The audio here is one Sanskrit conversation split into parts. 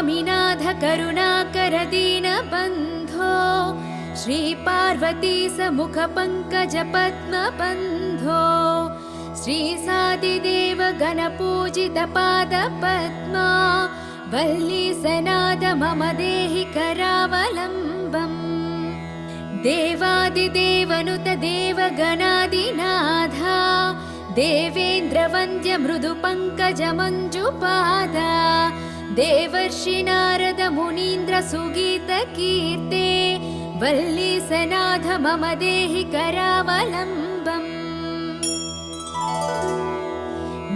स्वामिनाथ करुणाकर दीनबन्धो श्रीपार्वती समुख पंकज पद्मबन्धो श्रीसादिदेव गणपूजित पादपद्मा वल्ली सनाद मम देहि करावलम्बम् देवादिदेवनुत देवगणादिनाथा देवेन्द्र वन्द्य मृदु पंकज मंजुपादा देवर्षि नारद मुनीन्द्र सुगीत कीर्ते वल्ली सनाथ मम देहि करावलम्बम्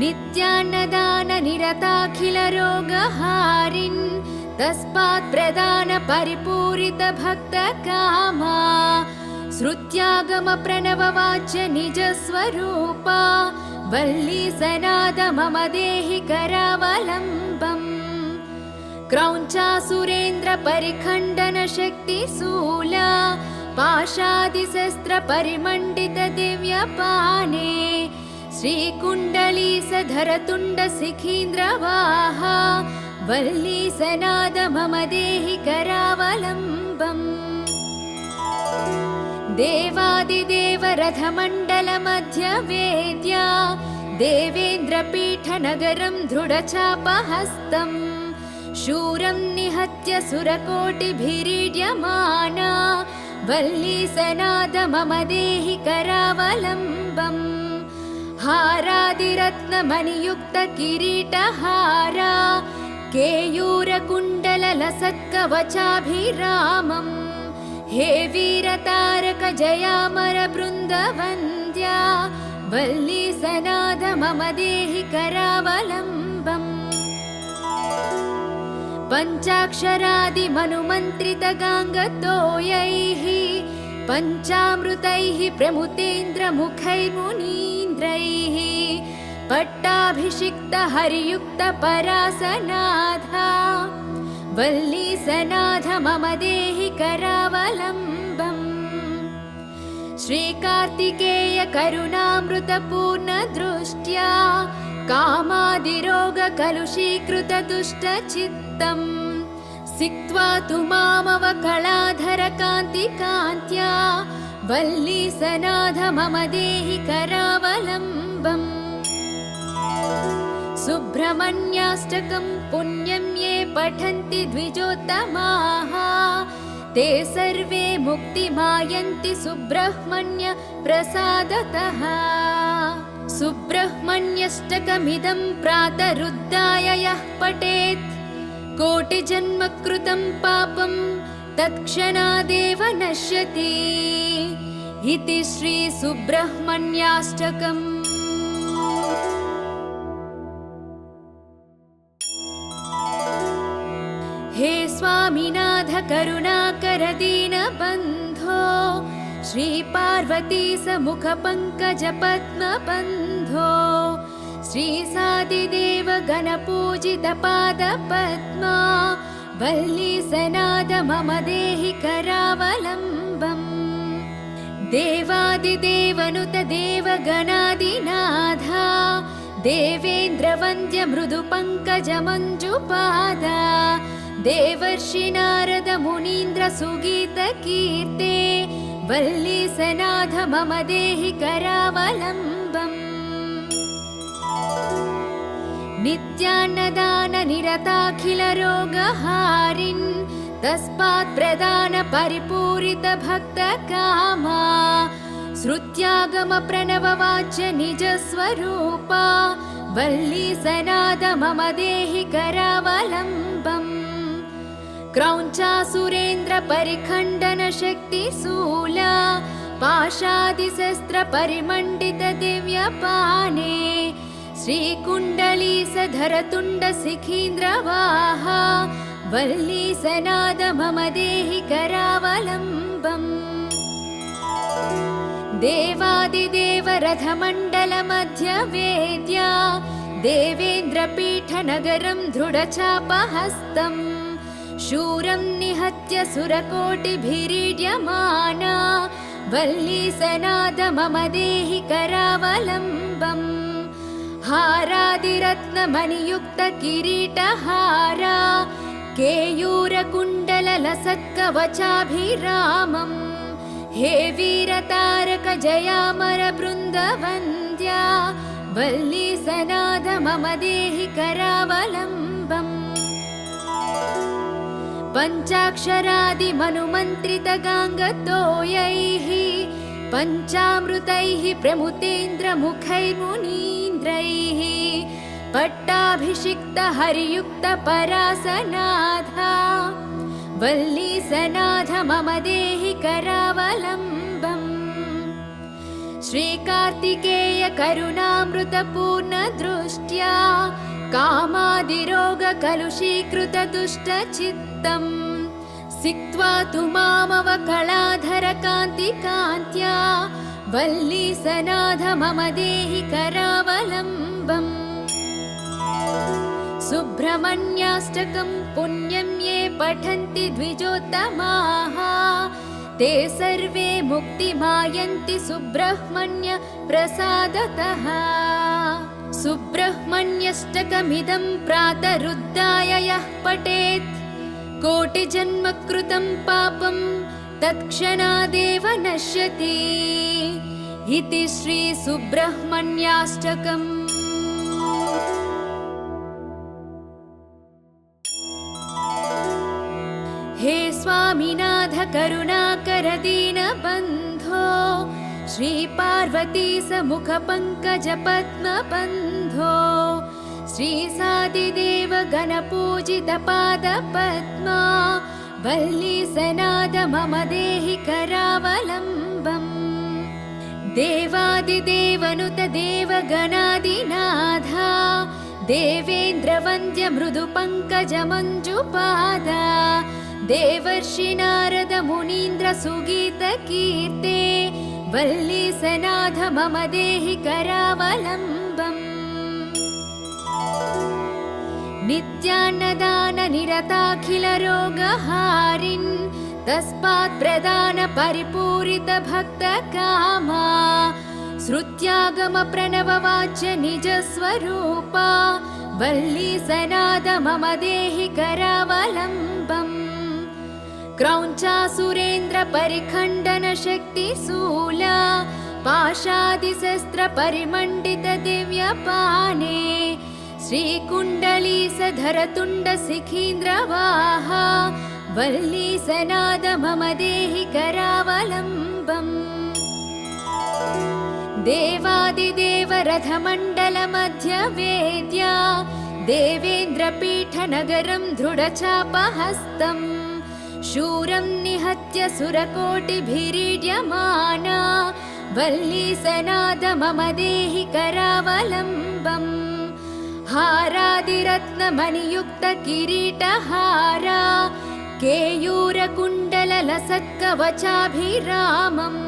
नित्यान्नदान निरताखिल रोगहारिन् तस्मात् प्रदान परिपूरित भक्त कामा श्रुत्यागम प्रणव वाच्य निज स्वरूपा वल्ली सनाद मम देहि करावलम्बम् क्रौञ्चासुरेन्द्र परिखण्डन शक्ति शूला पाशादिशस्त्र परिमण्डित दिव्यपाने श्रीकुण्डलीसधर तुण्ड सिखीन्द्रवाहा वल्ली सनाद मम देहि करावलम्बम् देवादिदेव रथमण्डल मध्य वेद्या देवेन्द्रपीठ नगरं दृढचापहस्तम् शूरं निहत्य सुरकोटिभिरीड्यमाना वल्ली सनाद मम देहि करावलम्बम् हारादिरत्नमणियुक्त किरीटहारा केयूरकुण्डललसत्कवचाभिरामम् हे वीरतारक जयामर बृन्दवन्द्या वल्ली सनाद मम देहि करावलम्बम् पञ्चाक्षरादि मनुमन्त्रित गाङ्गतोयैः पञ्चामृतैः प्रमुतेन्द्र मुखैर्मुनीन्द्रैः पट्टाभिषिक्त हरियुक्त परासनाथा वल्ली सनाथ मम देहि करावलम्बम् श्रीकार्तिकेय करुणामृत पूर्ण दृष्ट्या कामादिरोग कलुषीकृत दुष्ट चित्तम् सिक्त्वा तु मामव कलाधर कान्ति कान्त्या वल्ली सनाथ मम देहि करावलम्बम् सुब्रह्मण्याष्टकं पुण्यं ये पठन्ति द्विजोत्तमाः ते सर्वे मुक्तिमायन्ति सुब्रह्मण्य प्रसादतः सुब्रह्मण्यष्टकमिदं प्रातरुद्धाय यः पठेत् कोटिजन्म कृतं पापं तत्क्षणादेव नश्यति इति श्री सुब्रह्मण्याष्टकम्। हे स्वामिनाथ करुणाकर दीनबन्धो श्रीपार्वती समुख पंकज पद्मबन्धो श्रीसादिदेव गणपूजित पादपद्मा वल्ली सनाद मम देहि करावलम्बम् देवादिदेवनुत देवगणादिनाथा देवेन्द्र वन्द्य मृदु पंकज मंजुपादा देवर्षि नारद मुनीन्द्र सुगीत कीर्ते वल्ली सनाथ मम देहि करावलम्बम् नित्यान्नदान निरताखिल रोगहारिन् तस्मात् प्रदान परिपूरित भक्त कामा श्रुत्यागम प्रणव वाच्य निज स्वरूपा वल्ली सनाद मम देहि करावलम्बम् क्रौञ्चासुरेन्द्र परिखण्डन शक्ति शूला पाशादिशस्त्र परिमण्डित दिव्यपाने श्रीकुण्डलीसधर तुण्ड सिखीन्द्रवाहा वल्ली सनाद मम देहि करावलम्बम् देवादिदेव रथमण्डल मध्य वेद्या देवेन्द्रपीठ नगरं दृढचापहस्तम् शूरं निहत्य सुरकोटिभिरीड्यमाना वल्ली सनाद मम देहि करावलम्बम् हारादिरत्नमणियुक्त किरीटहारा केयूरकुण्डललसत्कवचाभिरामम् हे वीरतारक जयामर बृन्दवन्द्या वल्ली सनाथ मम देहि करावलम्बम् पञ्चाक्षरादिमनुमन्त्रितगाङ्गतोयैः पञ्चामृतैः प्रमुतेन्द्रमुखैर्मुनीन्द्रैः पट्टाभिषिक्त हरियुक्त परासनाथा वल्ली सनाथ मम देहि करावलम्बम् श्रीकार्तिकेय करुणामृतपूर्ण दृष्ट्या कामादिरोग कलुषीकृत दुष्टचित्तम् सिक्त्वा तु मामवकलाधर कान्तिकान्त्या वल्ली सनाथ मम देहि करावलम्बम् सुब्रह्मण्याष्टकं पुण्यं ये पठन्ति द्विजोत्तमाः ते सर्वे मुक्तिमायन्ति सुब्रह्मण्य प्रसादतः सुब्रह्मण्यष्टकमिदं प्रातरुद्धाय यः पठेत् कोटिजन्मकृतं पापं तत्क्षणादेव नश्यति इति श्री सुब्रह्मण्याष्टकम्। हे स्वामिनाथ करुणाकर दीनबन्धो श्री पार्वती समुख पंकज पद्म बन्धो श्री सादिदेव गणपूजित पाद पद्मा वल्ली सनाथ मम देहि करावलम्बम् देवादिदेवनुत देवगणादिनाथा देवेन्द्र वन्द्य मृदु पंकज मंजुपादा देवर्षि नारद मुनीन्द्र सुगीत कीर्ते वल्ली सनाथ मम देहि करावलम्बम् नित्यान्नदान निरताखिल रोगहारिन् तस्मात् प्रदान परिपूरित भक्त कामा श्रुत्यागम प्रणव वाच्य निज स्वरूपा वल्ली सनाथ मम देहि करावलम्बम् क्रौञ्चासुरेन्द्र परिखण्डन शक्ति शूला पाशादिशस्त्र परिमण्डित दिव्यपाने श्रीकुण्डली सधर तुण्ड सिखीन्द्रवाहा वल्ली सनाथ मम देहि करावलम्बम् देवादिदेव रथमण्डल मध्य वेद्या देवेन्द्र पीठ नगरं दृढचापहस्तम् शूरं निहत्य सुरकोटिभिरीड्यमाना वल्ली सनाथ मम देहि करावलम्बम् हारादिरत्नमणियुक्त किरीटहारा केयूरकुण्डललसत्कवचाभिरामम्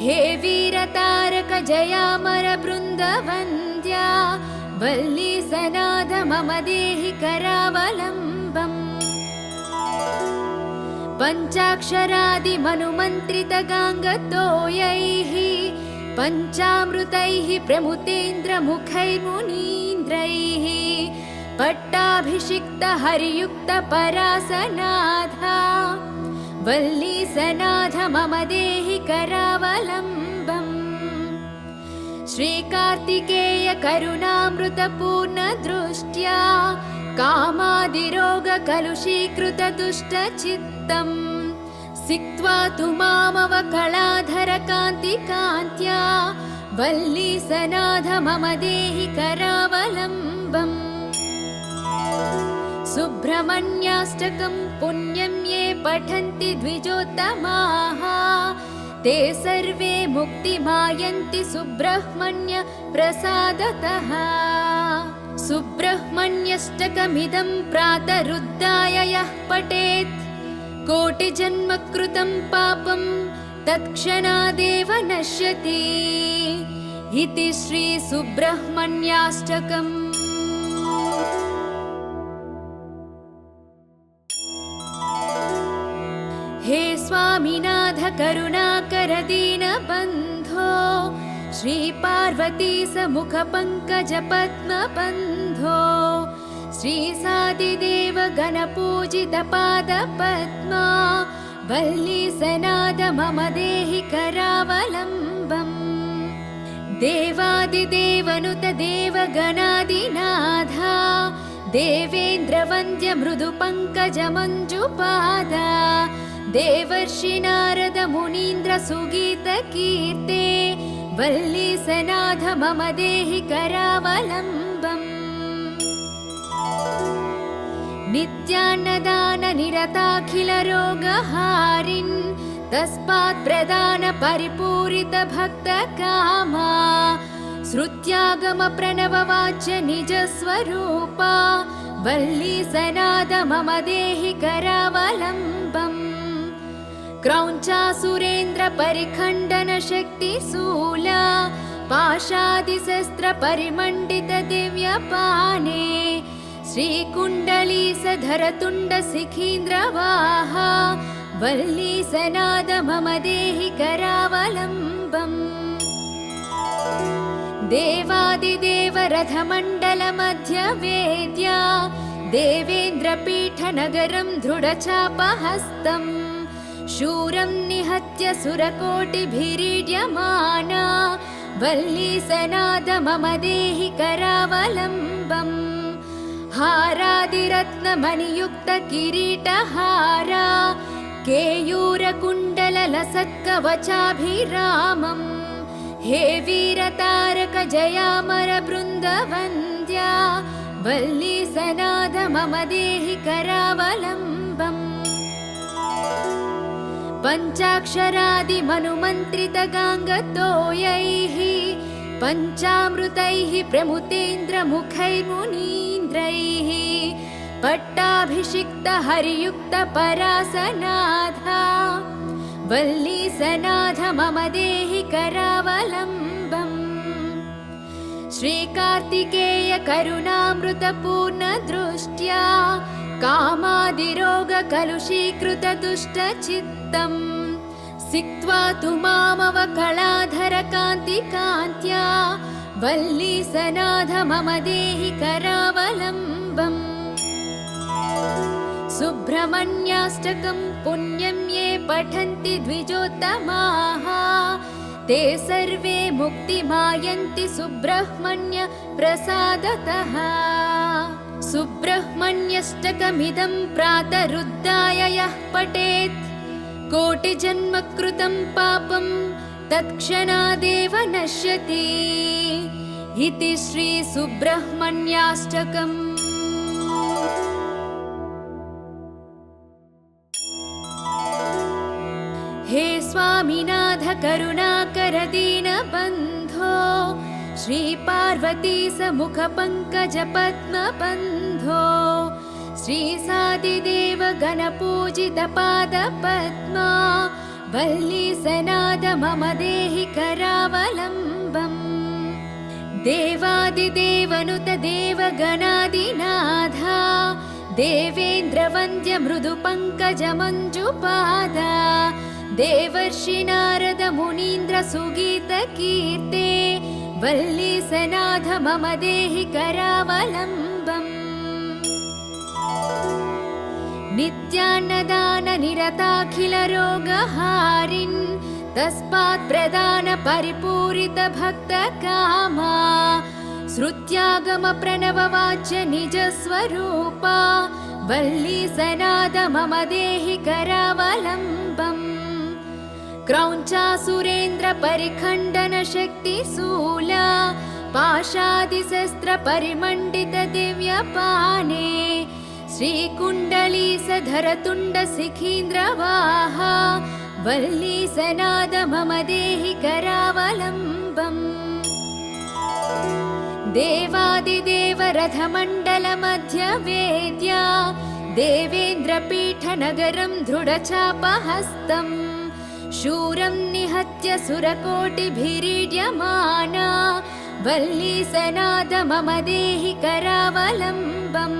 हे वीरतारक जयामर बृन्दवन्द्या वल्ली सनाथ मम देहि करावलम्बम् पञ्चाक्षरादिमनुमन्त्रितगाङ्गतोयैः पञ्चामृतैः प्रमुतेन्द्रमुखैर्मुनीन्द्रैः पट्टाभिषिक्त हरियुक्त परासनाथा वल्ली सनाथ मम देहि करावलम्बम् श्रीकार्तिकेय करुणामृतपूर्ण दृष्ट्या कामादिरोग कलुषीकृत दुष्टचित्तम् सिक्त्वा तु मामवकलाधर कान्तिकान्त्या वल्ली सनाथ मम देहि करावलम्बम् सुब्रह्मण्याष्टकं पुण्यं ये पठन्ति द्विजोत्तमाः ते सर्वे मुक्तिमायन्ति सुब्रह्मण्य प्रसादतः सुब्रह्मण्यष्टकमिदं प्रातरुद्धाय यः पठेत् कोटिजन्मकृतं पापं तत्क्षणादेव नश्यति इति श्री सुब्रह्मण्याष्टकम्। हे स्वामिनाथ करुणाकर दीनबन्धो श्री पार्वती समुख पंकज पद्म बन्धो श्री सादि देवादिदेव गणपूजितपादपद्मा वल्ली सनाद मम देहि करावलम्बम् देवादिदेवनुत देवगणादिनाथा देवेन्द्रवन्द्य मृदुपङ्कजमञ्जुपादा देवर्षि नारद मुनीन्द्र सुगीतकीर्ते वल्ली सनाथ मम देहि करावलम्बम् नित्यान्नदान निरताखिल रोगहारिन् तस्मात् प्रदान परिपूरित भक्त कामा श्रुत्यागम प्रणव वाच्य निज स्वरूपा वल्ली सनाद मम देहि करावलम्बम् क्रौञ्चासुरेन्द्र परिखण्डन शक्ति शूला पाशादिशस्त्र परिमण्डित दिव्यपाने श्रीकुण्डलीसधर तुण्ड शिखीन्द्रवाहा वल्ली सनाद मम देहि करावलम्बम् देवादिदेव रथमण्डल मध्य वेद्या देवेन्द्रपीठ नगरं दृढचापहस्तम् शूरं निहत्य सुरकोटिभिरीड्यमाना वल्ली सनाद मम देहि करावलम्बम् हारादिरत्नमणियुक्त किरीटहारा केयूरकुण्डललसत्कवचाभिरामम् हे वीरतारक जयामर बृन्दवन्द्या वल्ली सनाद मम देहि करावलम्बम् पञ्चाक्षरादिमनुमन्त्रित गाङ्गतोयैः पञ्चामृतैः प्रमुतेन्द्रमुखैर्मुनीन्द्रैः पट्टाभिषिक्त हरियुक्त परासनाथा वल्ली सनाथ मम देहि करावलम्बम् श्रीकार्तिकेय करुणामृत पूर्ण दृष्ट्या कामादिरोग कलुषीकृत दुष्टचित्तम् सिक्त्वा तु मामवकलाधर कान्तिकान्त्या वल्ली सनाथ मम देहि करावलम्बम् सुब्रह्मण्याष्टकं पुण्यं ये पठन्ति द्विजोत्तमाः ते सर्वे मुक्तिमायन्ति सुब्रह्मण्य प्रसादतः सुब्रह्मण्यष्टकमिदं प्रातरुद्धाय यः पठेत् कोटिजन्म कृतं पापं तत्क्षणादेव नश्यति इति श्री सुब्रह्मण्याष्टकम्। हे स्वामिनाथ करुणाकर दीनबन्धो श्री पार्वती समुख पंकज पद्म बन्धो श्री सादिदेव गणपूजित पाद पद्मा वल्ली सनाद मम देहि करावलम्बम् देवादिदेवनुत देवगणादिनाथा देवेन्द्रवन्द्य मृदुपङ्कज मञ्जुपादा देवर्षि नारद मुनीन्द्र सुगीतकीर्ते वल्ली सनाथ मम देहि करावलम्बम् नित्यान्नदान निरताखिल रोगहारिन् तस्मात् प्रदान परिपूरित भक्त कामा श्रुत्यागम प्रणव वाच्य निज स्वरूपा वल्ली सनाद मम देहि करावलम्बम् क्रौञ्चासुरेन्द्र परिखण्डन शक्ति शूला पाशादिशस्त्र परिमण्डित दिव्यपाने श्रीकुण्डलीसधर तुण्ड शिखीन्द्रवाहा वल्ली सनाद मम देहि करावलम्बम् देवादिदेव रथमण्डल मध्य वेद्या देवेन्द्रपीठ नगरं दृढचापहस्तम् शूरं निहत्य सुरकोटिभिरीड्यमाना वल्ली सनाद मम देहि करावलम्बम्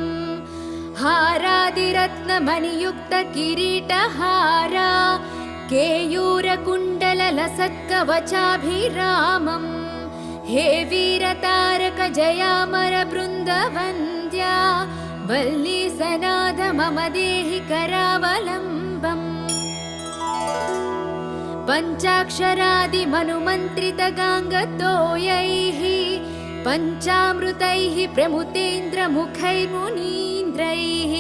हारादिरत्नमणियुक्त किरीटहारा केयूरकुण्डललसत्कवचाभिरामम् हे वीरतारक जयामर बृन्दवन्द्या वल्ली वल्लीसनाथ मम देहि करावलम्बम् पञ्चाक्षरादिमनुमन्त्रितगाङ्गतोयैः पञ्चामृतैः प्रमुतेन्द्रमुखैर्मुनीन्द्रैः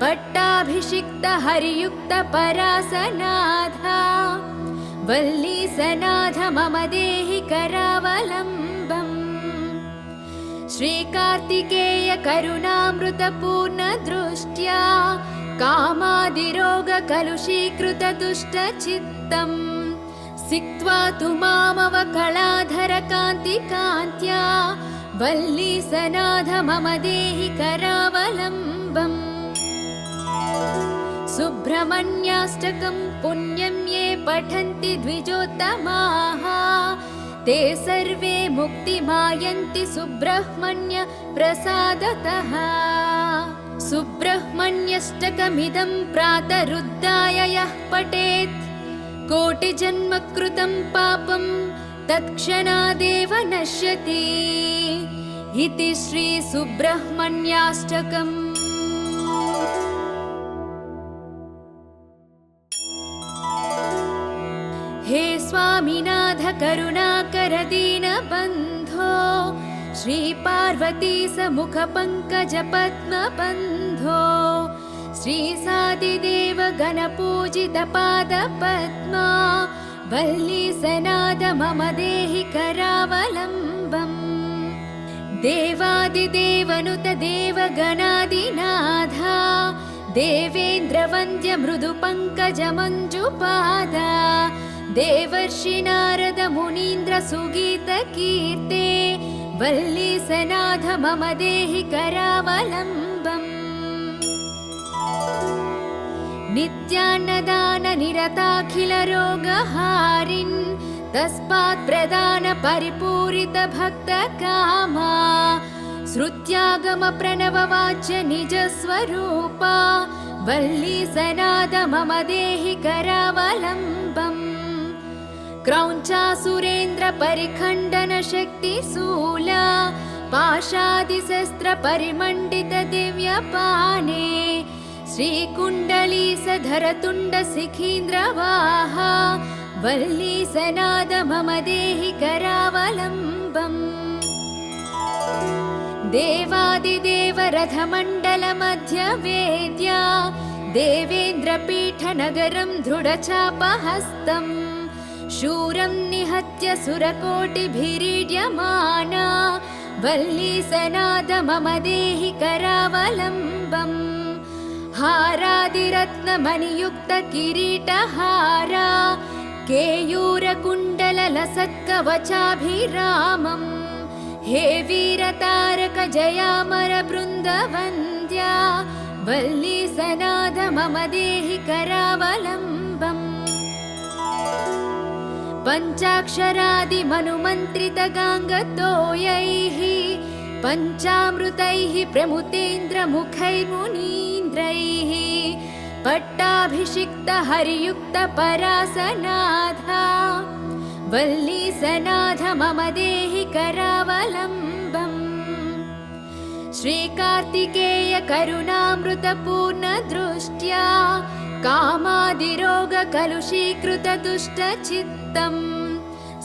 पट्टाभिषिक्तहरियुक्तपरासनाथा वल्लीसनाथ मम देहि करावलम्बम् श्रीकार्तिकेय करुणामृतपूर्णदृष्ट्या कामादिरोगकलुषीकृतदुष्टचित्तम् सिक्त्वा तु मामवकलाधरकान्तिकान्त्या वल्लीसनाथ मम देहि करावलम्बम् सुब्रह्मण्याष्टकं पुण्यं ये पठन्ति द्विजोत्तमाः ते सर्वे मुक्तिमायन्ति सुब्रह्मण्य प्रसादतः सुब्रह्मण्यष्टकमिदं प्रातरुद्धाय यः पठेत् कोटिजन्मकृतं पापं तत्क्षणादेव नश्यति इति श्री सुब्रह्मण्याष्टकम्। हे स्वामिनाथ करुणाकर दीनबन्धो श्रीपार्वती समुख पंकज पद्मबन्धो श्रीसादिदेव गणपूजित पादपद्मा वल्लीसनाथ मम देहि करावलम्बम् देवादिदेवनुत देवगणादिनाथा देवेन्द्रवन्द्य मृदु पंकज मञ्जुपादा देवर्षि नारद मुनीन्द्र सुगीत कीर्ते वल्लीसनाथ मम देहि करावलम्बम् नित्यान्नदान निरताखिल रोगहारिन् तस्मात् प्रदान परिपूरित भक्त कामा श्रुत्यागम प्रणव वाच्य निज स्वरूपा वल्लीसनाथ मम देहि करावलम्बम् क्रौञ्चासुरेन्द्र परिखण्डन शक्तिशूला पाशादिशस्त्र परिमण्डित दिव्यपाने श्रीकुण्डलीसधर तुण्ड शिखीन्द्रवाहा वल्लीसनाथ मम देहि करावलम्बम् देवादिदेव रथमण्डल मध्य वेद्या देवेन्द्रपीठ नगरं दृढचापहस्तम् शूरं निहत्य सुरकोटिभिरीड्यमाना वल्लीसनाथ मम देहि करावलम्बम् हारादिरत्नमणियुक्त किरीटहारा केयूरकुण्डललसत्कवचाभिरामम् हे वीरतारक जयामर बृन्दवन्द्या वल्लीसनाथ मम देहि करावलम्बम् पञ्चाक्षरादिमनुमन्त्रितगाङ्गतोयैः पञ्चामृतैः प्रमुतेन्द्रमुखैर्मुनीन्द्रैः पट्टाभिषिक्तहरियुक्तपरासनाथा वल्लीसनाथ मम देहि करावलम्बम् श्रीकार्तिकेय करुणामृतपूर्णदृष्ट्या कामादिरोगकलुषीकृतदुष्टचित्तम्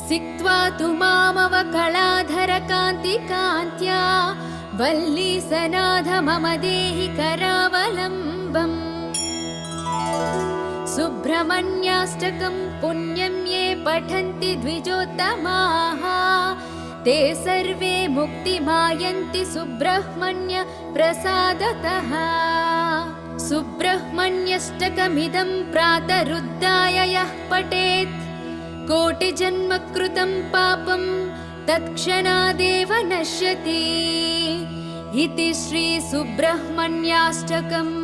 सिक्त्वा तु मामवकलाधरकान्तिकान्त्या वल्लीसनाथ मम देहि करावलम्बम् सुब्रह्मण्याष्टकं पुण्यं ये पठन्ति द्विजोत्तमाः ते सर्वे मुक्तिमायन्ति सुब्रह्मण्य प्रसादतः सुब्रह्मण्यष्टकमिदं प्रातरुद्धाय यः पठेत् कोटिजन्मकृतं पापं तत्क्षणादेव नश्यति इति श्री सुब्रह्मण्याष्टकम्।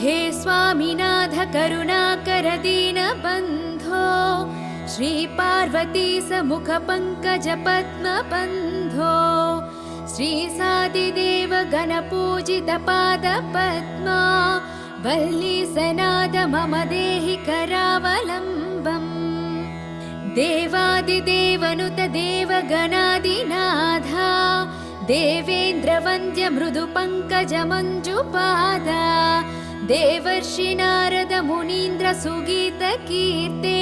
हे स्वामिनाथ करुणाकर दीनबन्धो श्रीपार्वती समुख पंकज पद्मबन्धो श्रीसादिदेव गणपूजित पादपद्मा वल्लीसनाथ मम देहि करावलम्बम् देवादिदेवनुत देवगणादिनाथा देवेन्द्रवन्द्य मृदुपङ्कजमञ्जुपादा देवर्षि नारद मुनीन्द्र सुगीतकीर्ते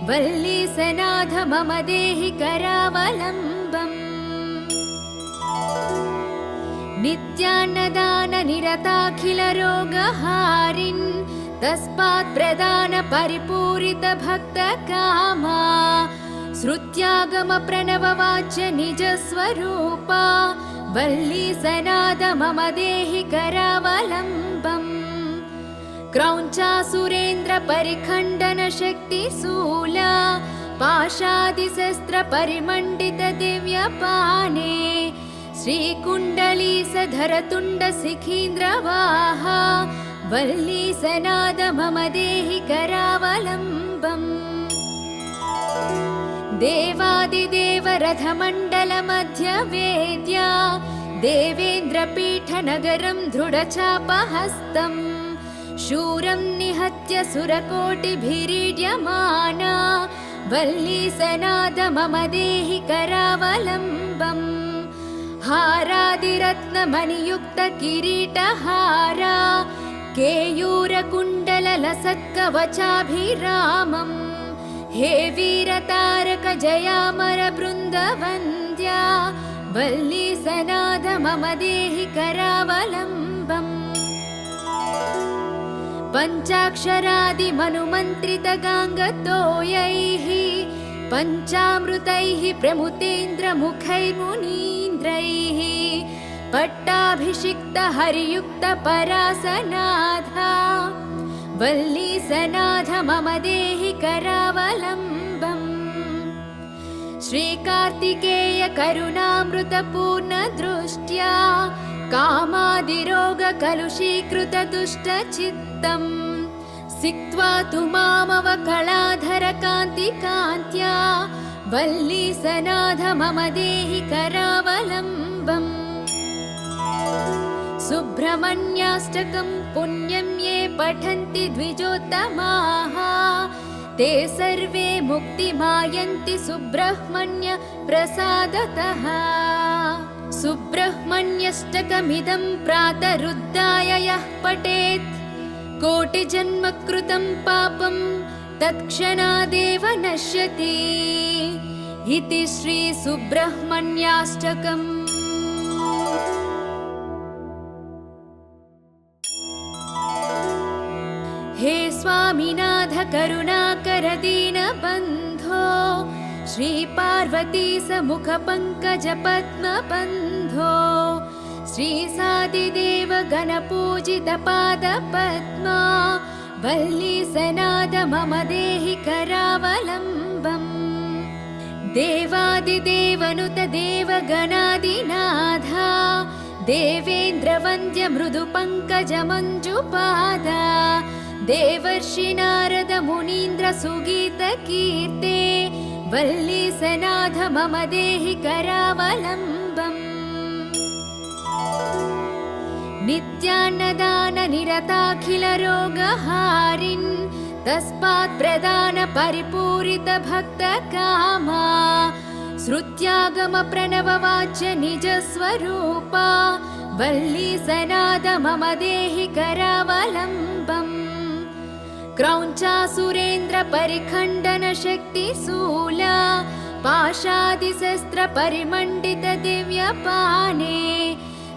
वल्लीसनाथ मम देहि करावलम्बम्। नित्यान्नदान निरताखिल रोगहारिन् तस्मात् प्रदान परिपूरित भक्त कामा श्रुत्यागम प्रणव वाच्य निज स्वरूपा वल्लीसनाद मम देहि करावलम्बम्। क्रौञ्चासुरेन्द्र परिखण्डन शक्ति शूला पाशादिशस्त्र परिमण्डित दिव्यपाने श्रीकुण्डलीसधर तुण्ड शिखीन्द्रवाहा वल्लीसनाद मम देहि करावलम्बम्। देवादिदेव रथमण्डल मध्य वेद्या देवेन्द्रपीठनगरं दृढचापहस्तम् शूरं निहत्य सुरकोटिभिरीड्यमाना वल्लीसनाद मम देहि करावलम्बम्। हारादिरत्नमणियुक्त किरीटहारा केयूरकुण्डललसत्कवचाभिरामम् हे वीरतारक जयामर बृन्दवन्द्या वल्लीसनाद मम देहि करावलम्बम्। पञ्चाक्षरादिमनुमन्त्रित गाङ्गतोयैः पञ्चामृतैः प्रमुतेन्द्रमुखैर्मुनीन्द्रैः पट्टाभिषिक्त हरियुक्त परासनाथा वल्लीसनाथ मम देहि करावलम्बम्। श्रीकार्तिकेय करुणामृत पूर्ण दृष्ट्या कामादिरोग कलुषीकृत दुष्ट चित्तम् सिक्त्वा तु मामवकलाधर कान्ति कान्त्या वल्लीसनाथ मम देहि करावलम्बम्। सुब्रह्मण्याष्टकं पुण्यं ये पठन्ति द्विजोत्तमाः ते सर्वे मुक्तिमायन्ति सुब्रह्मण्य प्रसादतः। सुब्रह्मण्यष्टकमिदं प्रातरुद्धाय यः पठेत् कोटिजन्म कृतं पापं तत्क्षणादेव नश्यति इति श्री सुब्रह्मण्याष्टकम्। हे स्वामिनाथ करुणाकर दीनबन्धो श्री पार्वती समुख पंकज पद्म बन्धो श्री सादिदेव गणपूजित पाद पद्मा वल्लीसनाद मम देहि करावलम्बम्। देवादिदेवनुत देवगणादिनाथा देवेन्द्रवन्द्य मृदुपङ्कजमञ्जुपादा देवर्षि नारद मुनीन्द्र सुगीतकीर्ते वल्लीसनाथ मम देहि करावलम्बम्। नित्यान्नदान निरताखिल रोगहारिन् तस्मात् प्रदान परिपूरित भक्त कामा श्रुत्यागम प्रणव वाच्य निज स्वरूपा वल्लीसनाद मम देहि करावलम्बम्। क्रौञ्चासुरेन्द्र परिखण्डन शक्ति शूला पाशादिशस्त्र परिमण्डित दिव्यपाने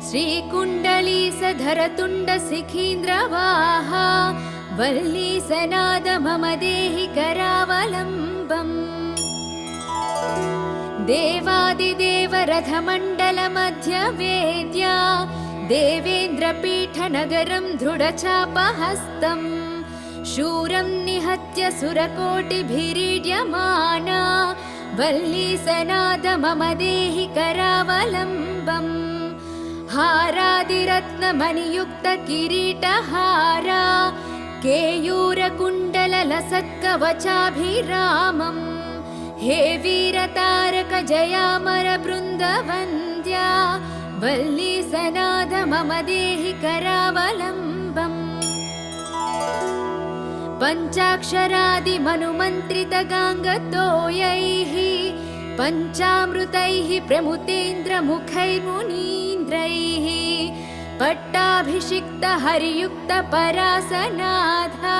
श्रीकुण्डलीसधर तुण्ड शिखीन्द्रवाहा वल्लीसनाद मम देहि करावलम्बम्। देवादिदेव रथमण्डल मध्य वेद्या देवेन्द्रपीठनगरं दृढचापहस्तम् शूरं निहत्य सुरकोटिभिरीड्यमाना वल्लीसनाद मम देहि करावलम्बम्। हारादिरत्नमणियुक्त किरीटहारा केयूरकुण्डललसत्कवचाभिरामम् हे वीरतारक जयामर बृन्दवन्द्या वल्लीसनाद मम देहि करावलम्बम्। पञ्चाक्षरादिमनुमन्त्रितगाङ्गतोयैः पञ्चामृतैः प्रमुतेन्द्रमुखैर्मुनीन्द्रैः पट्टाभिषिक्तहरियुक्तपरासनाथा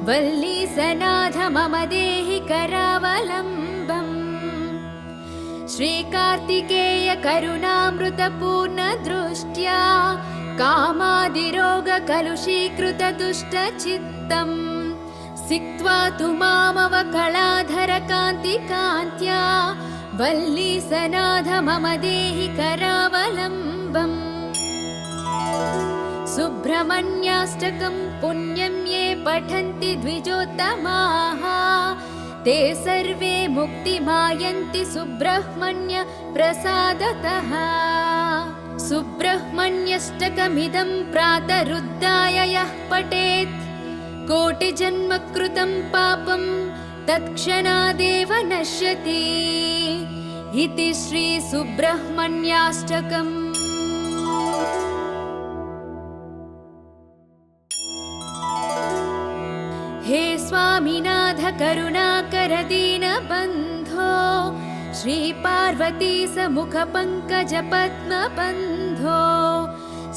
वल्लीसनाथ मम देहि करावलम्बम्। श्रीकार्तिकेय करुणामृतपूर्णदृष्ट्या कामादिरोगकलुषीकृतदुष्टचित्तम् सिक्त्वा तु मामवकलाधरकान्तिकान्त्या वल्लीसनाथ मम देहि करावलम्बम्। सुब्रह्मण्याष्टकं पुण्यं ये पठन्ति द्विजोत्तमाः ते सर्वे मुक्तिमायन्ति सुब्रह्मण्य प्रसादतः। सुब्रह्मण्यष्टकमिदं प्रातरुद्धाय यः पठेत् कोटिजन्मकृतं पापं तत्क्षणादेव नश्यति इति श्री सुब्रह्मण्याष्टकम्। हे स्वामिनाथ करुणाकर दीनबन्धो श्रीपार्वती समुख पंकज पद्मबन्धो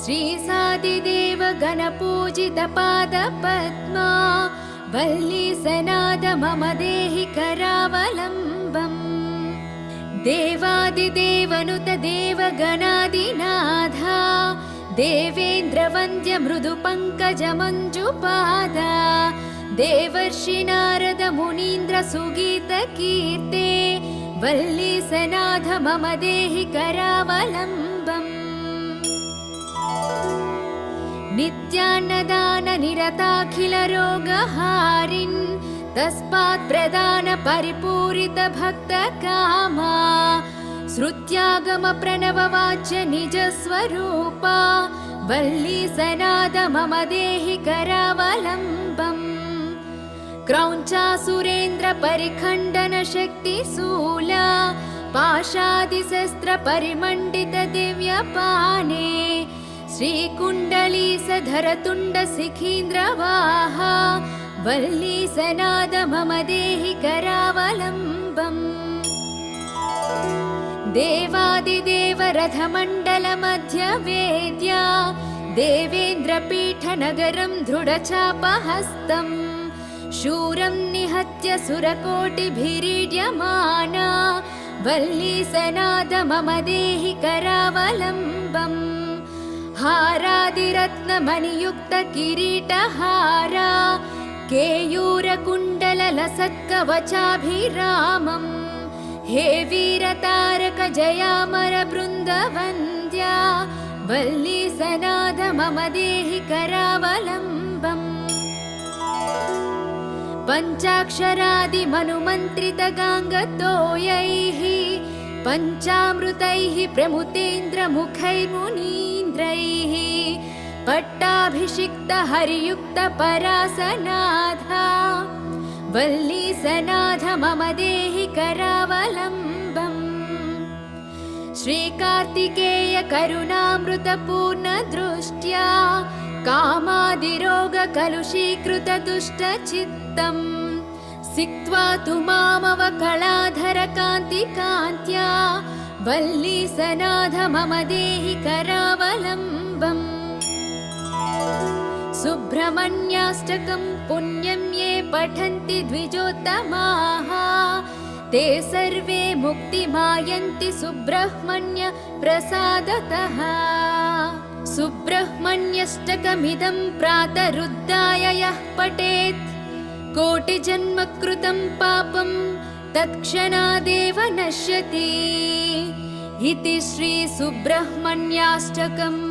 श्रीसादिदेव गणपूजित पादपद्मा वल्लीसनाथ मम देहि करावलम्बम्। देवादिदेवनुत देवगणादिनाथा देवेन्द्रवन्द्य मृदुपङ्कज मञ्जुपादा देवर्षि नारद मुनीन्द्र सुगीत कीर्ते वल्लीसनाथ मम देहि करावलम्बम्। नित्यान्नदान निरताखिल रोगहारिन् तस्मात् प्रदान परिपूरित भक्त कामा श्रुत्यागम प्रणव वाच्य निज स्वरूपा वल्लीसनाथ मम देहि करावलम्बम्। क्रौञ्चासुरेन्द्र परिखण्डन शक्तिशूला पाशादिशस्त्र परिमण्डित दिव्यपाने श्रीकुण्डलीसधर तुण्ड शिखीन्द्रवाहा वल्लीसनाथ मम देहि करावलम्बम्। देवादिदेव रथमण्डल मध्य वेद्या देवेन्द्रपीठ नगरं दृढचापहस्तम् शूरं निहत्य सुरकोटिभिरीड्यमाना वल्लीसनाथ मम देहि करावलम्बम्। हारादिरत्नमणियुक्त किरीटहारा केयूरकुण्डललसत्कवचाभिरामम् हे वीरतारक जयामर बृन्दवन्द्या वल्लीसनाथ मम देहि करावलम्बम्। पञ्चाक्षरादिमनुमन्त्रितगाङ्गतोयैः पञ्चामृतैः प्रमुतेन्द्रमुखैर्मुनीन्द्रैः पट्टाभिषिक्तहरियुक्तपरासनाथा वल्लीसनाथ मम देहि करावलम्बम्। श्रीकार्तिकेय करुणामृतपूर्णदृष्ट्या कामादिरोगकलुषीकृतदुष्टचित्तम् सिक्त्वा तु मामवकलाधरकान्तिकान्त्या वल्लीसनाथ मम देहि करावलम्बम्। सुब्रह्मण्याष्टकं पुण्यं ये पठन्ति द्विजोत्तमाः ते सर्वे मुक्तिमायन्ति सुब्रह्मण्य प्रसादतः। सुब्रह्मण्यष्टकमिदं प्रातरुद्धाय यः पठेत् कोटिजन्मकृतं पापं तत्क्षणादेव नश्यति इति श्री सुब्रह्मण्याष्टकम्।